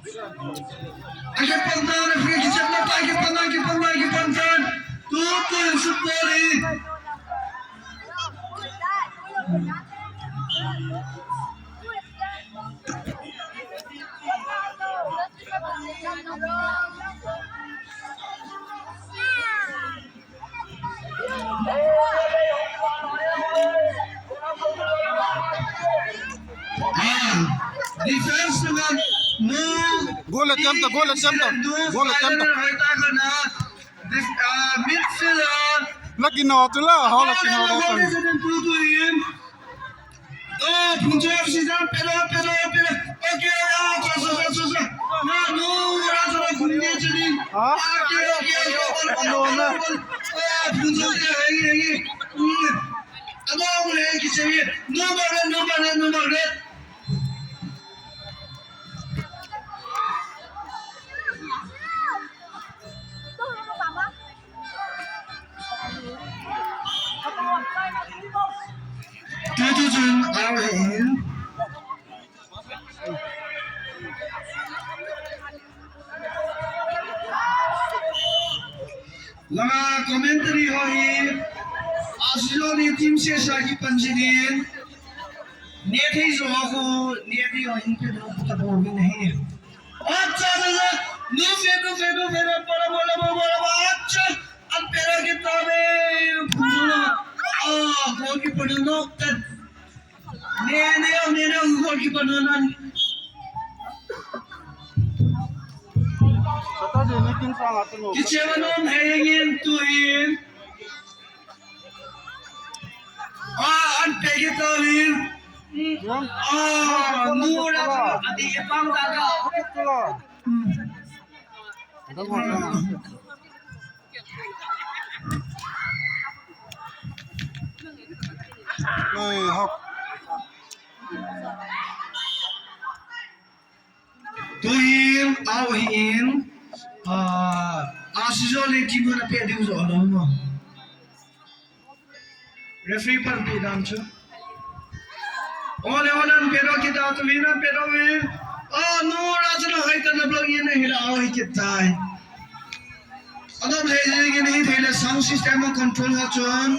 Agak pantan, free kitchen na agak pantan. Tutul supporti. Defense dengan Goal attempt. midfielder. Lagi na ito la. Hala kinahawatan. Oh, punjab season pero. Okay, no, raja gunde chali. Okay. Ano na? Punjab hai. Ado mule ki chahiye. Number. Tutusun awahin. Lama commentary hohi. Asjoni team se shaki panjinin. Nethi zoho nethi hohin ke do pata bhi nahi. Acha no fero bola acha al pera ke tabe phuna goal ki padno tad ne goal ki padno na Sata je meeting sang ato no. kichewanom hanging to him an pege tawin nura adi epang daga Hey, hop. Tuhim awhin asjoli team na pe diu zo no referee par pe dam chu ole pero kita to wina pero win no rajna hai tan blog ye nahi ra awi kitai adab le ge nahi thele sound system ma control ha chon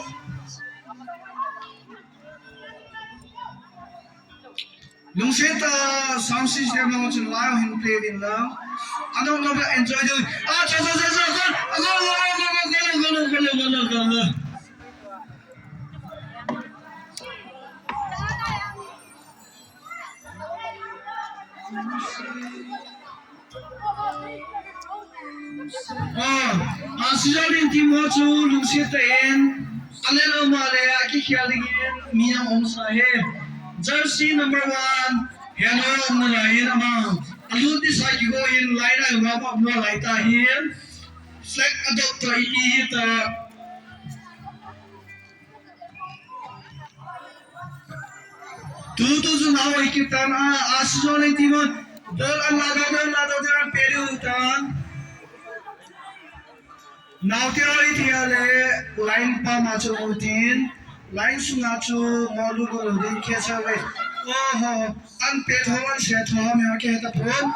Lungseta sound system na chon live hin play din la adab no enjoy do go asjoli team ho chu Lungseta en alelo male aki khaligin mia om saheb jersey number 1 hello narayan ama aludi sai go in laina ma pa mo laita hin flag adopt to ta tutu now ikitana asjoli team dol Allah da peru tan now theory thiale line pa macho routine line sungacho molu go din khecha le an pe thoman se thom ya ke ta phone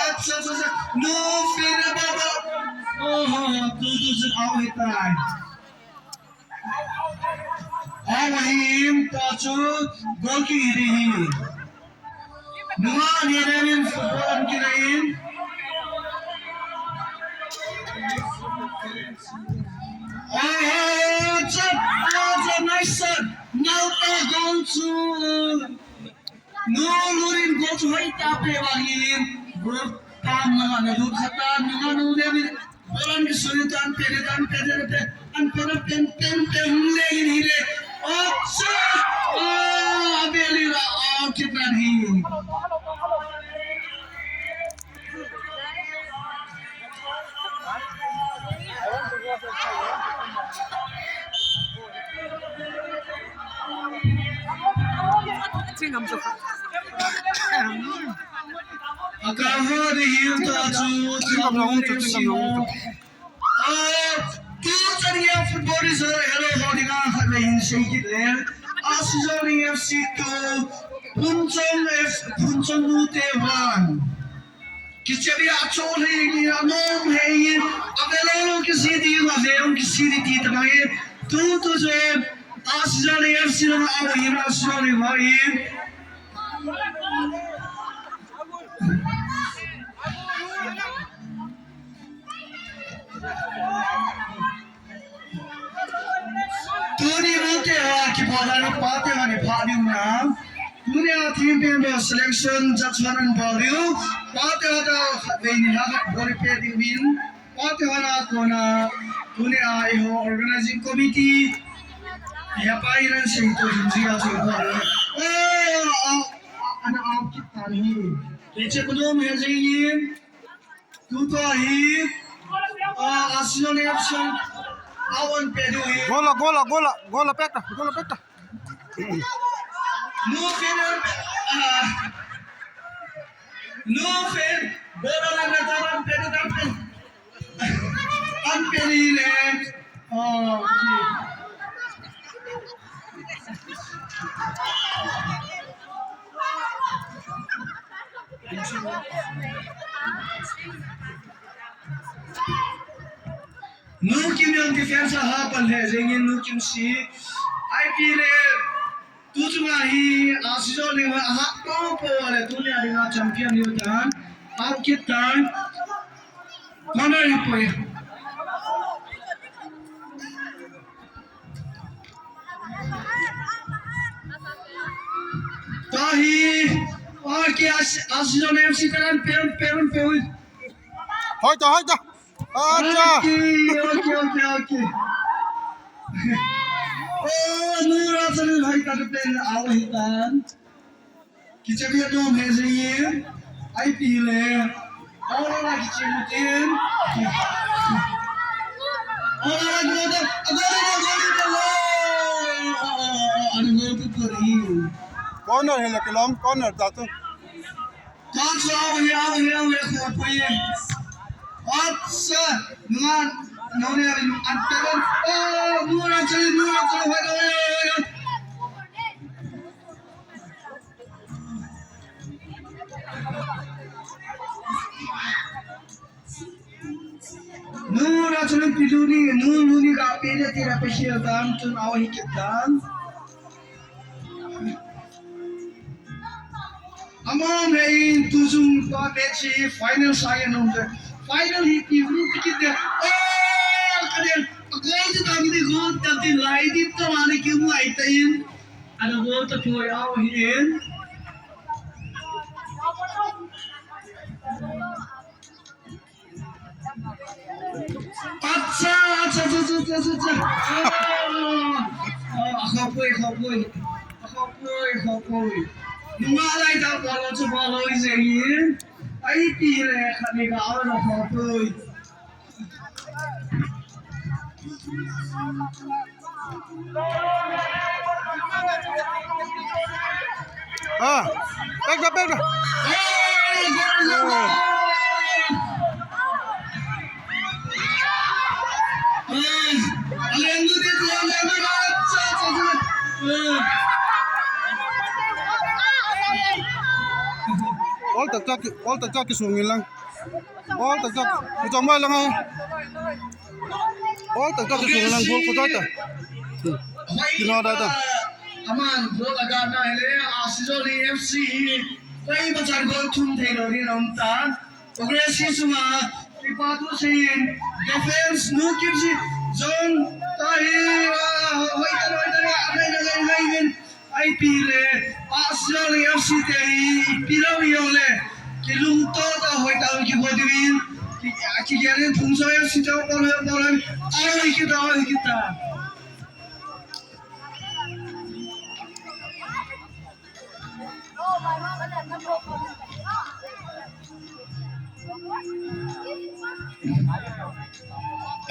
acha no fear baba tutu out hitai awahim pachu gol ki ri numa neremin football ki lain nice shot. Now they're going to no lurin go to high tap wagin. Good tam na look hatan na no level. Orang kesulitan peretan pen lagi ni le. Abeli la kita ni. Akahari hinta chu Tutsania football is hello holding on in shake it there. Asjoli FC to Punchong Nute 1. Kichabi achol he anom he avelo kisidi avelo kisidi ti tamaye tu je asjani afsina awi asjani bhai tuni mote ha ki bhadani pate hani phadiu na tuni a team member selection judgment value pate hata veini ha bori pe di win pate hana kona tuni a ho organizing committee ya pairan sing to jinjiga so oh ana aap ki tali keche kodom he jayin tu to hi asjani option awan pe du hi Gola peta. No fair, no fair. Bola lang na taran pero dapat ang pinili. Oh, okay. No kim yung defense hapal hai, jengin no kim si. I feel तुझमा ही आसिजो ने हातो पोले तुने आदिना champion युतान आप कितान कौन है पोए ताही और क्या आसिजो ने उसी तरह पेरन पे हुई Hoita. Acha. Okay oh nura chale bhai ka pen aw hitan kichabi no bhejiye IPL aura kichimutin aura goda lo anu go puri Corner है लकलम corner दातु. kaun sa ya ko poye अच्छा nuan none antaran oh nura chale bhai Nura chale piduni nuni ka pele tira peshia dam tun awahi kitan among in tuzum ka pechi final sayan number final hit you ticket there oh kade goal to tagi de goal tati light it to mane kyu aita in ada goal to poi awahi in अच्छा khopoi numalai ta bolo iseyin ai pi le khani ga aro khopoi Pega. All tak jak sungin lang. All tak jak jamai lang hai. All tak jak sungin lang gol ko ta. Kino da. aman gol laga na hele asijoli FC koi bachar gol thum thelo ri nomta progressive suma ipatu sin defense no kipsi zone tahi hoitare amen IPL asijoli FC te pilawi ole kilung to ta hoita ki bodwin ki garen phungso FC ta bolan ai kita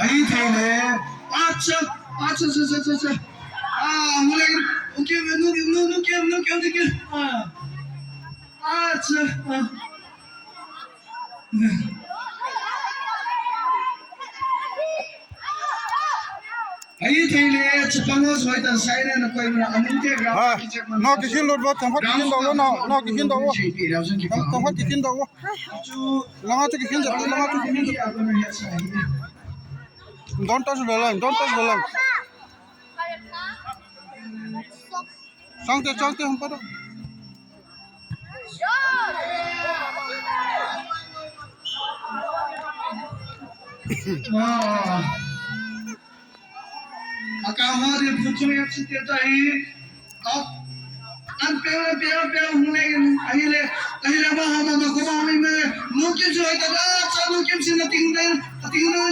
Aí tem, né? Acha. Moleque, o que? Não quero. Acha. Aí thele chapangos hoi ta sai na koi na amun te gra ha no kikin lot ba tang kikin daw no kikin daw tang kikin daw langa tu kikin daw langa tu kikin daw don't touch the line changte hum pa Akahar puchme apsite tai top an pe hune ahile ba hama ma ko ma me mukim jo ta da cha mukim sin ting den hule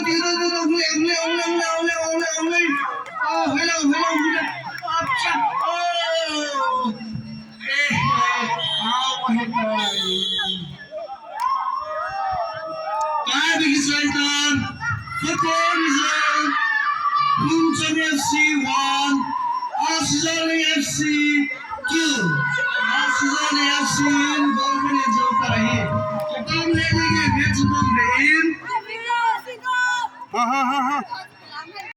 hello acha big Sultan football result Munchen FC 1 Arsenal FC 2 Arsenal FC गोल में जीतता रही कप्तान लेने के match में ha